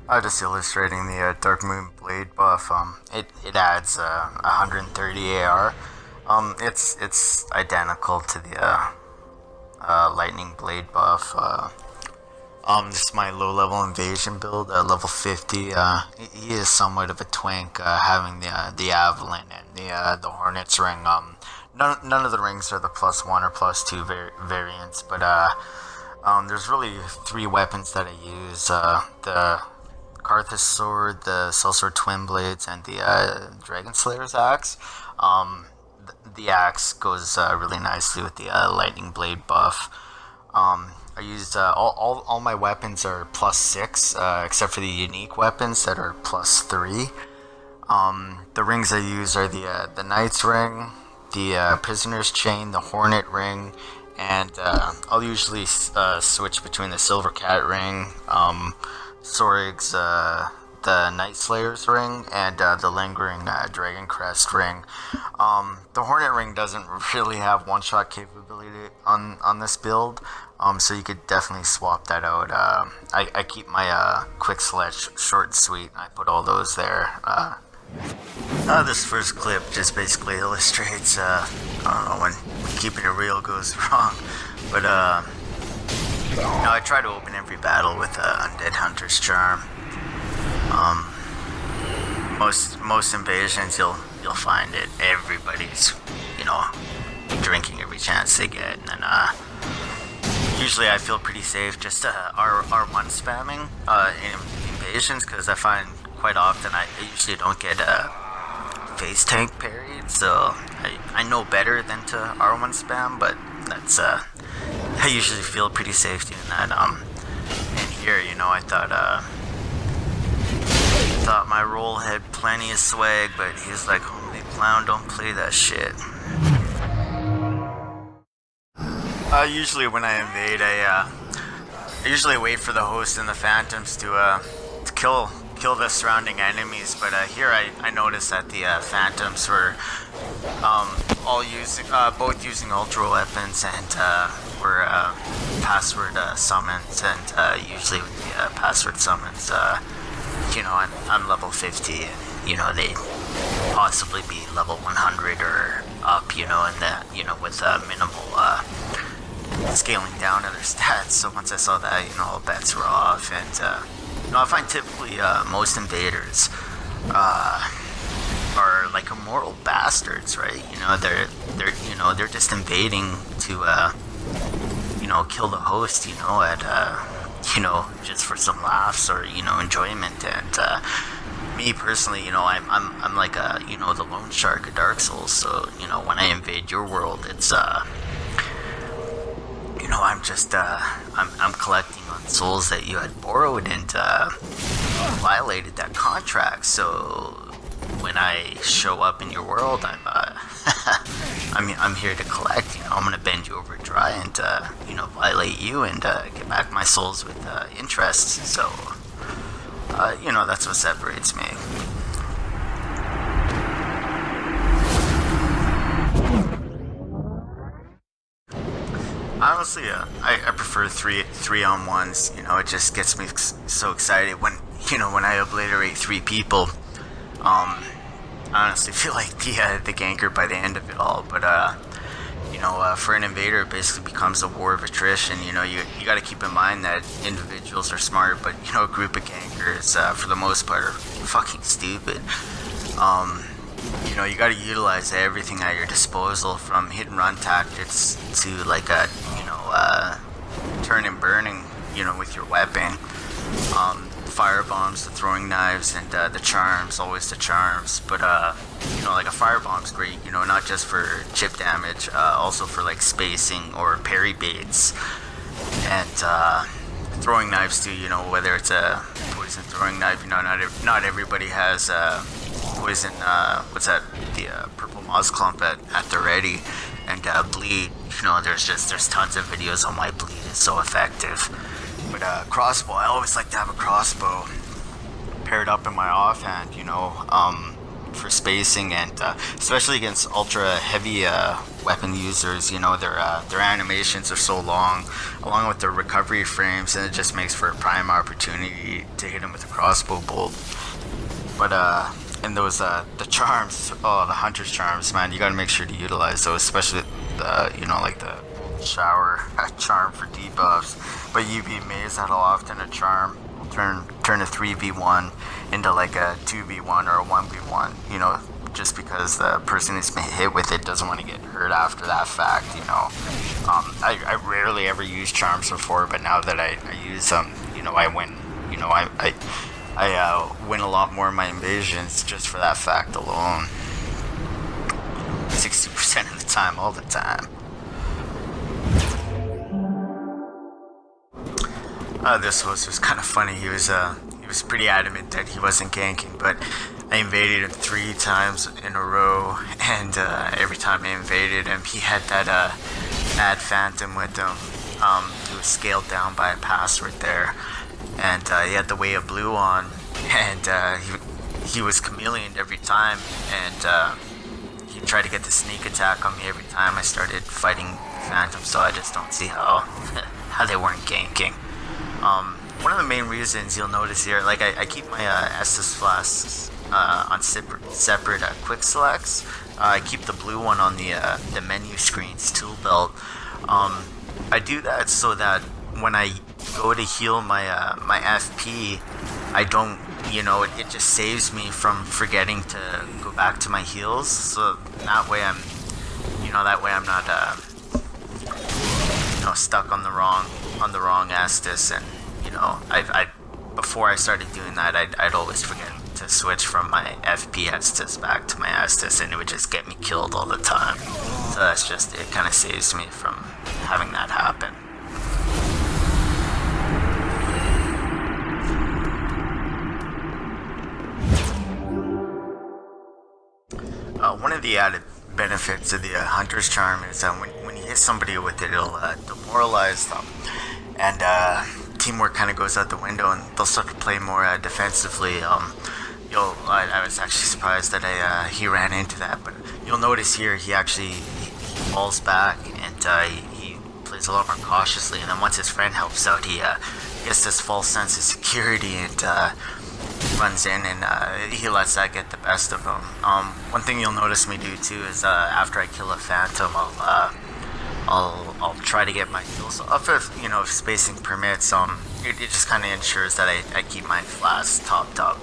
Just illustrating the Dark Moon Blade buff. It adds 130 AR. It's identical to the Lightning Blade buff. This is my low level invasion build, level 50. He is somewhat of a twink, having the Avalon and the Hornet's ring. None of the rings are the +1 or +2 variants, but there's really three weapons that I use: the Karthus sword, the Sellsword twin blades, and the Dragon Slayer's axe. The axe goes really nicely with the lightning blade buff. I used all my weapons are +6, except for the unique weapons that are +3. The rings I use are the Knight's ring, the Prisoner's chain, the Hornet ring, and I'll usually switch between the Silver Cat ring, Sorig's the Night Slayer's ring, and the Lingering Dragon Crest ring. The Hornet ring doesn't really have one-shot capability on this build, so you could definitely swap that out. I keep my quick select short and sweet, and I put all those there. This first clip just basically illustrates, I don't know, when keeping it real goes wrong, but I try to open every battle with Undead Hunter's Charm. Most invasions you'll find it. Everybody's drinking every chance they get, and then usually I feel pretty safe just R1 spamming in invasions, because I find quite often I usually don't get face tank parried, so I know better than to R1 spam, but that's I usually feel pretty safe doing that. And here, I thought my role had plenty of swag, but he's like, "Holy clown, don't play that shit." Usually when I invade, I usually wait for the host and the phantoms to kill the surrounding enemies, but here I noticed that the phantoms were both using ultra weapons, and were password summons, and usually with the password summons, I'm level 50, and they possibly be level 100 or up, and with minimal scaling down of their stats. So once I saw that, all bets were off, and I find typically most invaders are like immoral bastards, right? They're just invading to kill the host, at just for some laughs or enjoyment. And me personally, I'm like the loan shark of Dark Souls. So when I invade your world, it's I'm just I'm collecting on souls that you had borrowed and violated that contract. So when I show up in your world, I'm here to collect. I'm gonna bend you over dry and violate you and get back my souls with interest. So that's what separates me. Honestly, I prefer three on ones. It just gets me so excited when I obliterate three people. I honestly feel like the ganker by the end of it all. But for an invader, it basically becomes a war of attrition. You got to keep in mind that individuals are smart, but a group of gankers, for the most part, are fucking stupid. You got to utilize everything at your disposal, from hit and run tactics to like turn and burning, with your weapon. Fire bombs, the throwing knives, and the charms, always the charms. But like a fire bomb's great, not just for chip damage, also for like spacing or parry baits. And throwing knives too, whether it's a poison throwing knife, not everybody has poison, what's that, the purple moss clump at the ready. And bleed, there's tons of videos on why bleed is so effective. But crossbow, I always like to have a crossbow paired up in my offhand, for spacing, and especially against ultra heavy weapon users. Their animations are so long, along with their recovery frames, and it just makes for a prime opportunity to hit them with a crossbow bolt. But and those the charms, oh, the hunter's charms, man, you gotta make sure to utilize those, especially like the shower charm for debuffs. But you'd be amazed at how often a charm will turn a 3v1 into like a 2v1 or a 1v1, just because the person who's been hit with it doesn't want to get hurt after that fact. I rarely ever use charms before, but now that I use them, I win. I win a lot more in my invasions just for that fact alone. 60% of the time, all the time. This was kind of funny. He was pretty adamant that he wasn't ganking, but I invaded him 3 times in a row, and every time I invaded him, he had that Mad Phantom with him. He was scaled down by a password there, and he had the Way of Blue on, and he was chameleoned every time, and he tried to get the sneak attack on me every time I started fighting Phantom, so I just don't see how they weren't ganking. One of the main reasons you'll notice here, like I keep my Estus flasks on separate quick selects. I keep the blue one on the menu screen's tool belt. I do that so that when I go to heal my my FP, I don't, it just saves me from forgetting to go back to my heals. So that way I'm not stuck on the wrong Estus, and I before I started doing that, I'd always forget to switch from my FP Estus back to my Estus, and it would just get me killed all the time. So that's just, it kind of saves me from having that happen. One of the added benefits of the Hunter's Charm is that when you hit somebody with it, it'll demoralize them, and teamwork kind of goes out the window, and they'll start to play more defensively. I was actually surprised that he ran into that, but you'll notice here he falls back, and he plays a lot more cautiously, and then once his friend helps out, he gets this false sense of security, and runs in, and he lets that get the best of him. One thing you'll notice me do too is after I kill a Phantom, I'll try to get my heals up if spacing permits. It just kind of ensures that I keep my flasks topped up.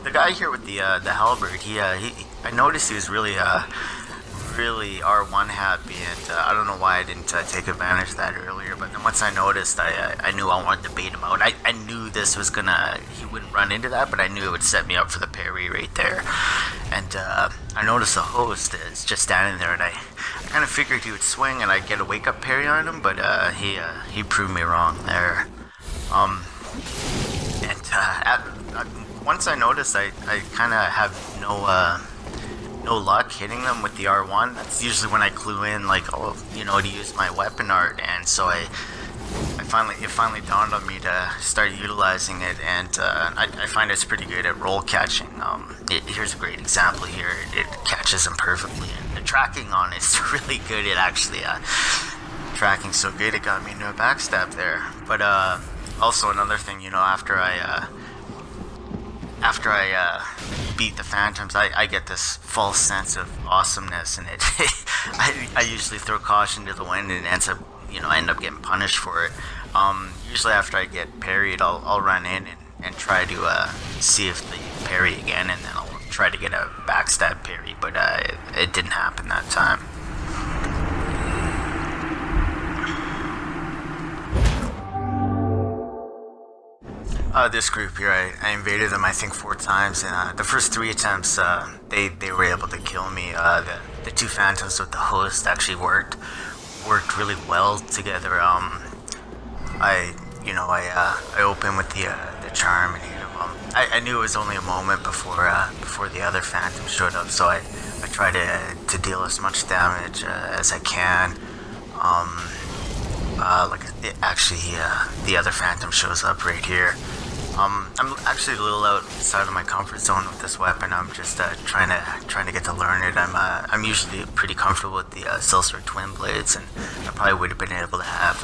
The guy here with the halberd, I noticed he was really R1 happy, and I don't know why I didn't take advantage of that earlier, but then once I noticed, I knew I wanted to bait him out. I knew this was he wouldn't run into that, but I knew it would set me up for the parry right there. And I noticed the host is just standing there, and I kind of figured he would swing and I'd get a wake up parry on him, but he proved me wrong there. Once I noticed I kind of have no luck hitting them with the R1. That's usually when I clue in, to use my weapon art, and so it finally dawned on me to start utilizing it, and I find it's pretty good at roll catching. Here's a great example here. It catches them perfectly, and the tracking on it's really good. It actually tracking so good it got me into a backstab there. But also another thing, after I beat the Phantoms, I get this false sense of awesomeness, and I usually throw caution to the wind, and I end up getting punished for it. Usually after I get parried, I'll run in and try to see if they parry again, and then I'll try to get a backstab parry, but it didn't happen that time. This group here, I invaded them I think 4 times, and the first 3 attempts they were able to kill me. The 2 Phantoms with the host actually worked really well together. I opened with the charm and hit him. I knew it was only a moment before the other Phantom showed up, so I tried to deal as much damage as I can. The other Phantom shows up right here, I'm actually a little outside of my comfort zone with this weapon. I'm just trying to get to learn it. I'm usually pretty comfortable with the Silsword Twin Blades, and I probably would have been able to have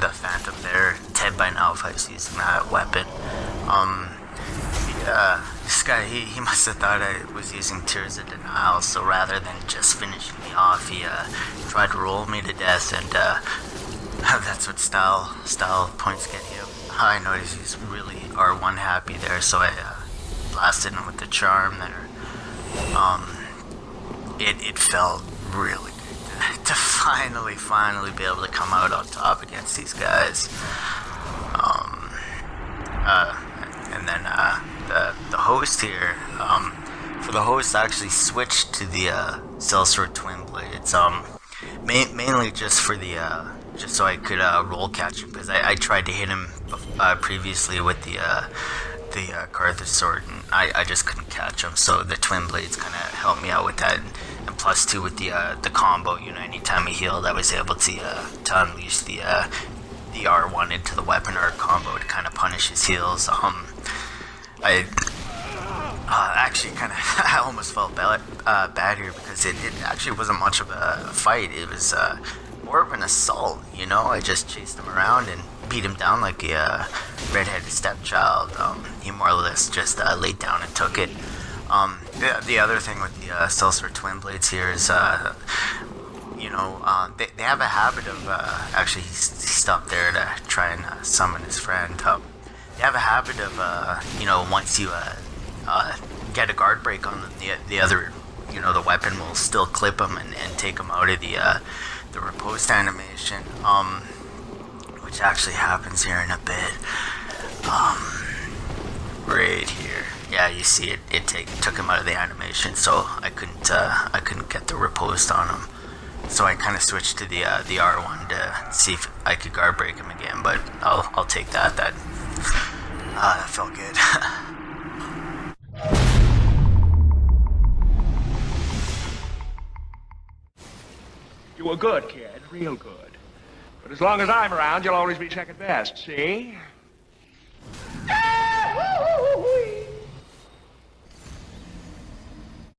the Phantom there 10 by now if I was using that weapon. This guy, he must have thought I was using Tears of Denial, so rather than just finishing me off, he tried to roll me to death, and that's what style points get you. I noticed he's really R1 happy there, so I blasted him with the charm there. It felt really good to finally be able to come out on top against these guys. And then the host here, for the host, I actually switched to the Silsword Twin Blades. Mainly just for the just so I could roll catch him, because I tried to hit him previously with the Carthage sword, and I just couldn't catch him. So the Twin Blades kind of helped me out with that, and plus two with the combo. You know, anytime he healed, I was able to unleash the R1 into the weapon or combo to kind of punish his heals. I actually kind of I almost felt bad here, because it actually wasn't much of a fight. It was more of an assault, you know. I just chased him around and beat him down like a redheaded stepchild. He more or less just laid down and took it. The other thing with the Silsword Twin Blades here is, you know, they have a habit of, actually he stopped there to try and summon his friend. They have a habit of, you know, once you get a guard break on them, the other, you know, the weapon will still clip them and take them out of the riposte animation, which actually happens here in a bit. Right here, yeah, you see it took him out of the animation, so I couldn't get the riposte on him. So I kind of switched to the R1 to see if I could guard break him again, but I'll take that. That felt good. You were good, kid. Real good. But as long as I'm around, you'll always be second best, see?